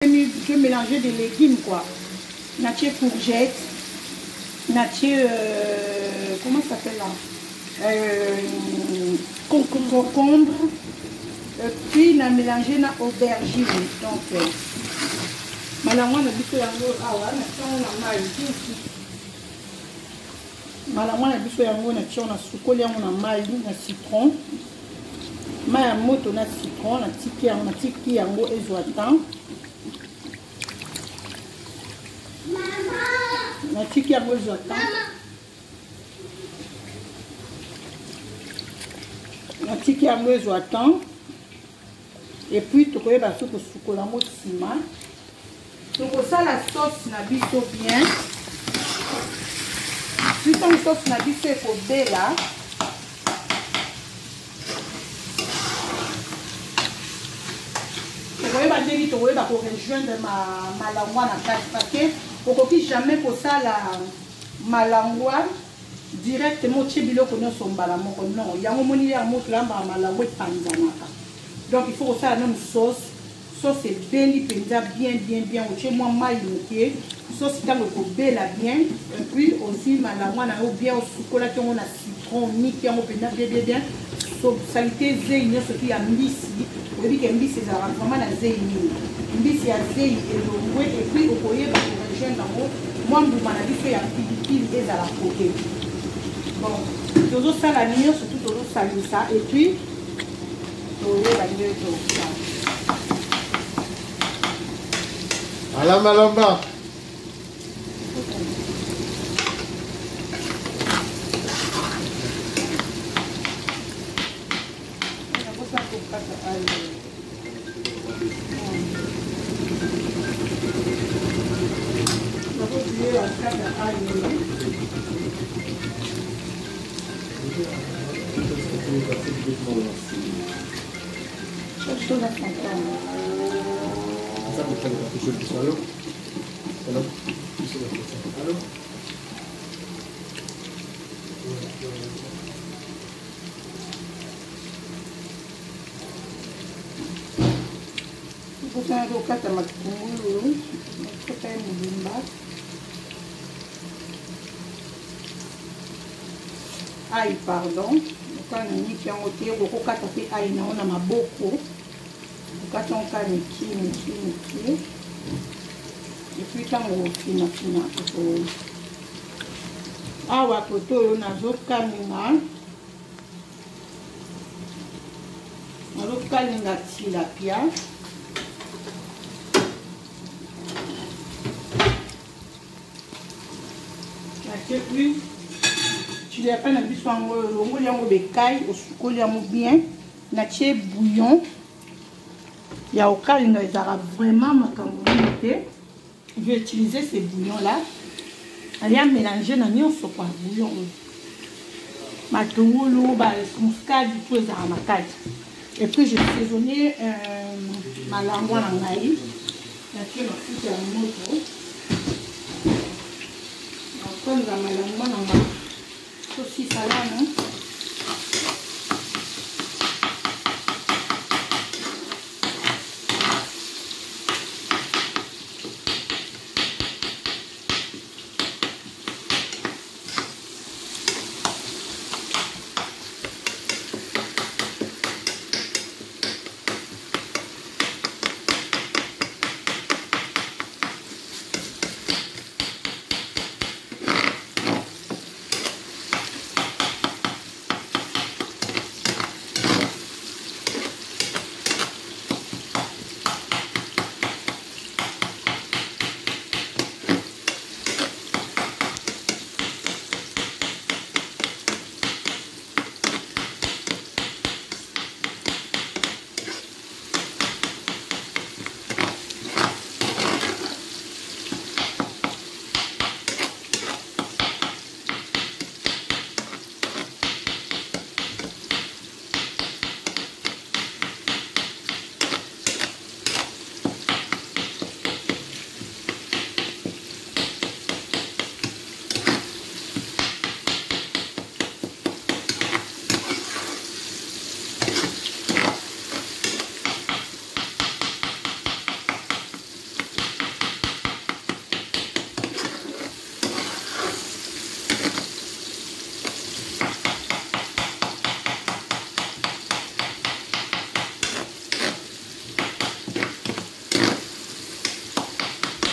Je mélangeais des légumes quoi. Nature courgette, nature comment ça s'appelle là, concombre, puis na mélangé na aubergine. Donc malangwa na biso yango awa na tion na mai ici. Malangwa na biso yango na tion na sukoli yango na mai na citron. Mai ya moto na citron na tiki yango ezwa temps. Na tiki yango ezwa temps. Na tiki yango ezwa temps. Et puis tokoyeba so kosukola yango nsima. Tokosala sauce na biso bien. Puis tant sauce na biso ekobela. Tokoyeba ndenge tokoyeba korejoindre malangwa na kati parce que okoki jamais kosala malangwa directement tie biloko nyonso mbala moko non yango moni ya moto lamba malangwa epanzanaka. Donc il faut kosala même sauce ebeli mpenza bien otie mwa mai moke sauce ntango ekobela bien et puis aussi malangwa na yo bien osukolaki yango na citron miki yango mpenza bien salité zei nyonso ki ya mbisi oyebi ke mbisi ezalaka vraiment na zei mingi mbisi ya zei elongwe et puis okoyeba korejoindre yango mwa mbuma na biso ya pilipili ezala koke. Bon tozosala nyonso tu tozosalisa et puis toyeba ndenge tozosala. Alamba. Kata matungulu, kata mubimba. Aïe, pardon. Quand on dit qu'il y a un côté, on kata pe aïe na on a maboko. Kata on ka miki. Et puis quand on fina. Awa koto on a zoka ninga. On zoka ninga tilapia. Et puis, tu les fais un peu bien. Tu bouillon. Il y a au cas où ils aura vraiment ma cambouille. Je vais utiliser ces bouillons là. Allez mélanger dans le bouillon. Ma tourou, muscade, du tout ma caille. Et puis je vais saisonner ma langue en maïs. Je vais foutre un moto. Comme la malangwa na saucisse salade.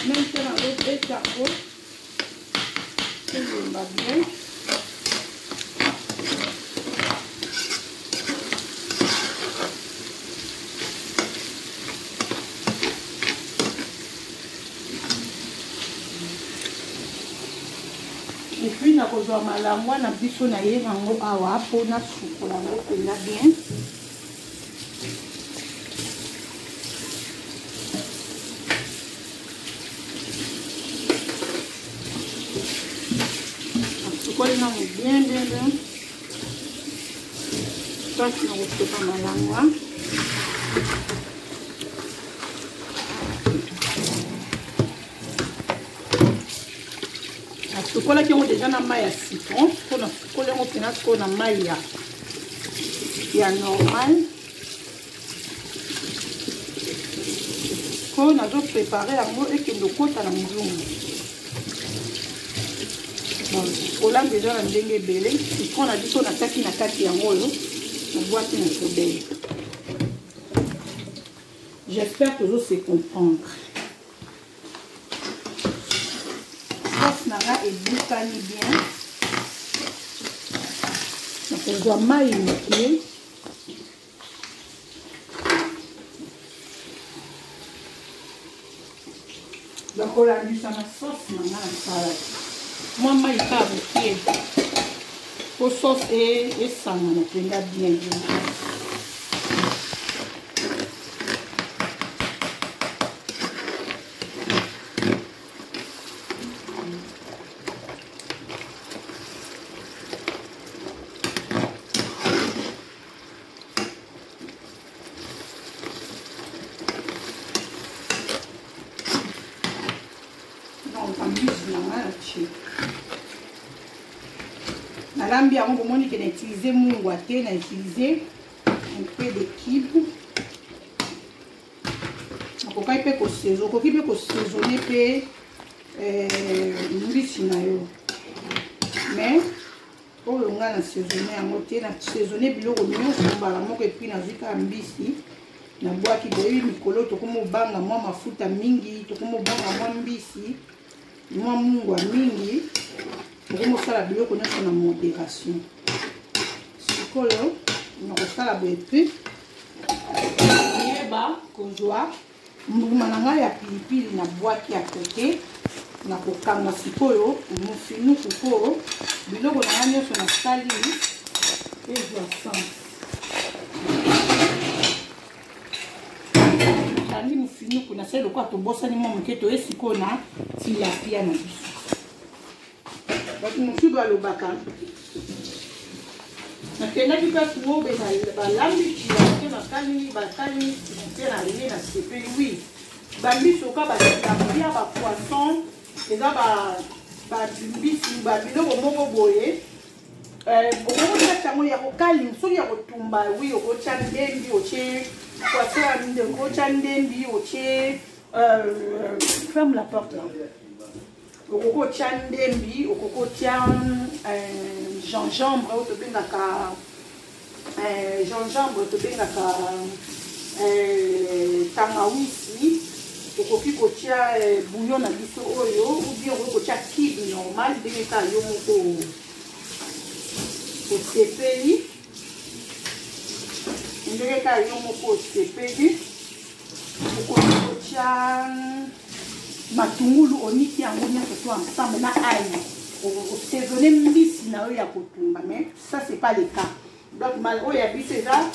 Maintenant, l'autre escargot. Je va bien. Et puis, na kozwa malangwa na biso na ye nango awa po na sukola ngo penga bien. Sukola nango bien. Ça, c'est nango pas malangwa. Sukola qui ont déjà na maille à citron, pour na sukola on peut na na maille ya normal. Qu'on a déjà préparé la mot et que le côte à la maison. Bon, sukola déjà na ndenge belé, citron a dit qu'on attaque na kati ya ngolo, na boîte na sobel. J'espère que vous se comprendre. Nara et boucani bien. Donc on doit mailler. Donc on a mis ça dans la sauce maintenant la salade. Moi maille pas avec pour sauce et ça on a bien. Nalambi yango bomoni ke na utiliser mungwa te, na utiliser un peu de kibu. Nakokai pe ko saison, koki pe ko saisonner pe mbisi na yo. Mais oyo nga na saisonner yango te, na saisonner biloko nyonso mbala moko et puis nazwika mbisi na bwaki boyi mikolo tokomo banga mwa mafuta mingi, tokomo banga mwa mbisi, mwa mungwa mingi. Pour mosala biloko nyonso na modération. Sikolo nakosala boye pe yeba kozwa mbuma na ngai ya pilipili na bwaki ya kote na kokanga sikolo mofinuku po biloko na ngai nyonso nasali ezwa sens. Nasali mofinuku nasali lokola tobosani mwa moke toye sikolo na tilapia na biso. Monsieur doit le bac. Maintenant, tu peux trouver l'ambi qui a la canne, la CP, oui. Bambi, soka, bien, poisson, et là, bis, babino, au moment boye. Au moment où il y a au calme, il y a au tumba, oui, au chandembi, au tché, poisson, au chandembi, au tché. Ferme la porte là. Au coco chandembi, au coco gingembre, au tobengaka gingembre, au tobengaka tangawisi, au coco kotia bouillon na biso oyo, ou bien au coco kibe normal, dengeka yo moko au sepeli, dengeka yo moko au sepeli, au coco matungulu oniki yango nyonso to ensemble na ail saisonner mbisi na oyo ya kotumba, mais ça c'est pas le cas. Donc mal oyo ya biso eza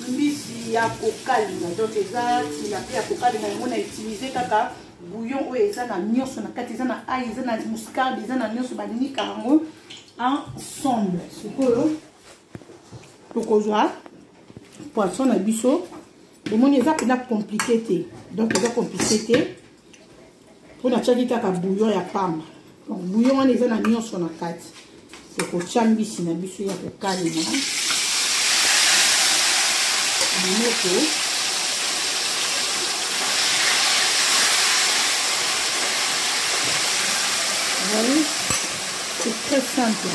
mbisi ya kokalinga, donc eza tilapia ya kokalinga yango na utiliser kaka bouillon oyo eza na nyonso na kati, eza na ail, eza na muscade, eza na nyonso banika yango ensemble. Sikoyo tokozwa poisson na biso bomoni eza pena compliqué te, donc eza compliqué te. On a déjà dit kaka bouillon ya pamba. Donc bouillon on eza na nyonso na kati. C'est ko chambisi na biso ya ko kalina. Moko. Voilà. C'est très simple.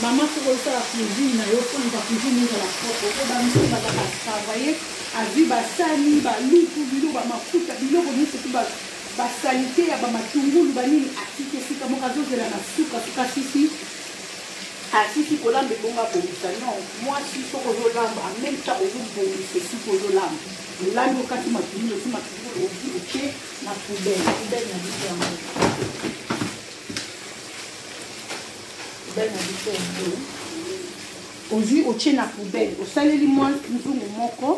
Maman pour faire la cuisine, na yo pour la cuisine de la propre. Ko ba mso ba travailler, a vu ba sani, ba lutu, bilo ba mafuta, bilo ko nyonso tout ba basalite ya bamatungulu banini atiki esika moko azozela na suka sisi asisi kolamba ebonga bongisa non mwasi soko ozolamba en même temps ozobongisa esika ozolamba olambi okati matungulu osi matungulu oke na poubelle na biso yango poubelle na biso yango ozwi otie na poubelle osaleli mwa nzungu moko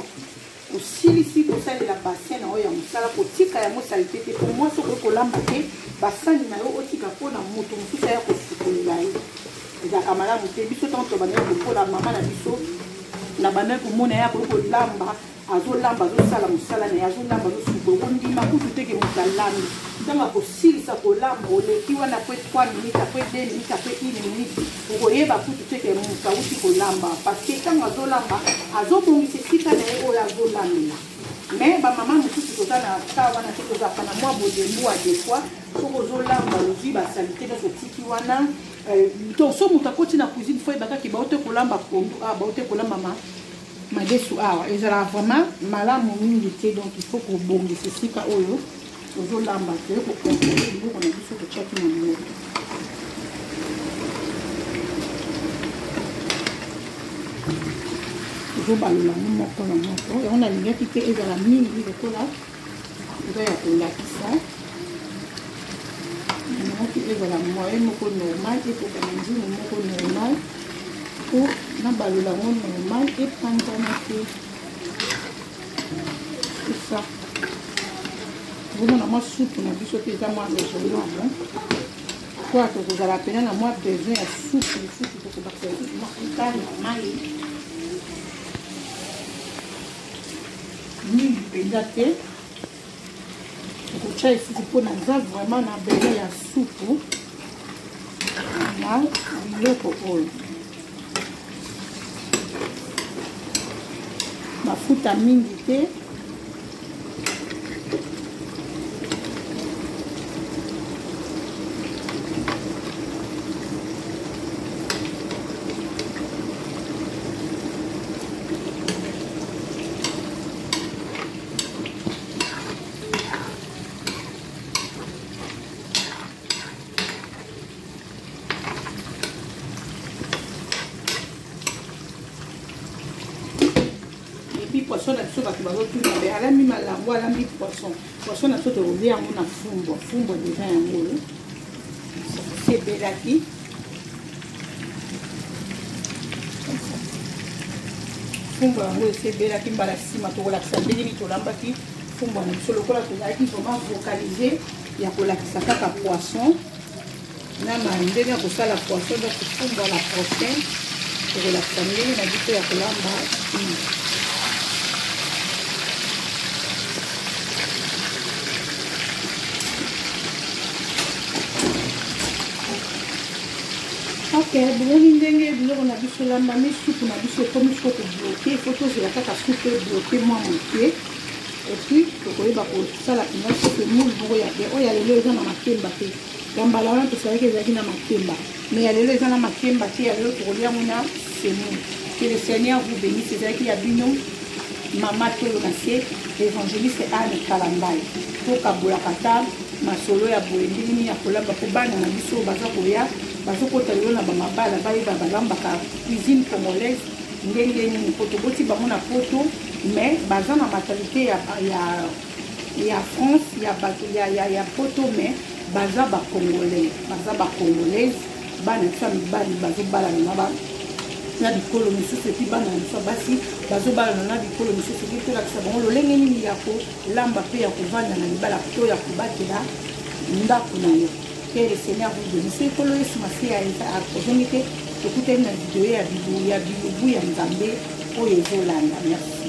osilisi kosalela bassin na oyo ya mosala kotika yango salite te po mwasi okoki kolamba te basani na yo otika mpona moto mosusu aya kosukolela ye ezalaka malamu te biso ntango tobandaki kopola mama na biso na bandaki komona ye akoki kolamba azolamba azosala mosala na ye azolamba azosukola kondima kutu teke moto alambi ntango akosilisa kolamba oleki wana apres 3 minutes apres 2 minutes apres 1 minute okoyeba kutu teke moto awuti kolamba parceke ntango azolamba azobongisa esika na ye oyo azolambela mais bamama mosusu toza na ka wana te tozalaka na mwa bodembo ya des fois soko ozolamba ozwi basalite nyonso otiki wana to so moto akoti na cuisine fo yebakaki baote kolamba pondu awa baote kolamba madesu awa ezalaka vraiment malamu mingi te donc il faut kobongisa esika oyo ozolamba te kokontrole biloko na biso totiaki na moto ozobalola ngo moko na moko yango nalingaki te ezala mingi lokola eza ya kolakisa nalingaki ezala moyen moko normal ekokana nzungu moko normal po nabalola ngo normal epanzana te esa omona mwa supu na biso te eza mwa lejolamo po tokozala pena na mwa besoin ya supu lisusu tokobakisa lisusu mwa utani ya mai mingi mpenza te okotya lisusu mpo naza vraiment na besoin ya supu na biloko oyo mafuta mingi te poisson na biso bato bazotuna be alambi malambo alambi poisson na biso tokolia yango na fumbo deja yango sebelaki fumbo yango esebelaki mbala nsima tokolakisa ndenge nini tolambaki fumbo na biso lokola tozalaki vraiment vocalize ya kolakisa kaka poisson na ndenge ya kosala poisson donc fumbo la prochaine tokolakisa ndenge na biso ya kolamba ok biloko ndenge biloko na biso lambami supu na biso ekomi soko bloke fo tozela kaka supu ebloke mwa moke epuis tokoyeba kosala mpena supu moule moko ya te oyo ya lelo eza na makemba te ya mbala wana tosalaki ezalaki na makemba mais ya lelo eza na makemba te ya lelo tokolia yango na semoule que le Seigneur vous bénisse ezalaki ya bino mama tolo na se évangéliste Anne Kalambai tokabolaka ta masolo ya boye ndenge nini ya kolamba po bana na biso baza koya bazokota lelo na bamabala bayeba balambaka cuisine congolaise ndenge nini po toboti bango na poto mais baza na mentalité ya France ya poto mais baza bacongolaise bana biso ya mibali bazobalana na bikolo misusu epi bana na biso basi bazobalana na bikolo misusu epi tolakisa bango lolenge nini ya kolamba mpe ya kovanda na libala to ya kobatela ndako na yo. Que le Seigneur vous bénisse. Kolo Yesu Masiya akozongi te tokutani na video ya bilubu ya Nzambe oyo ezolanda. Merci.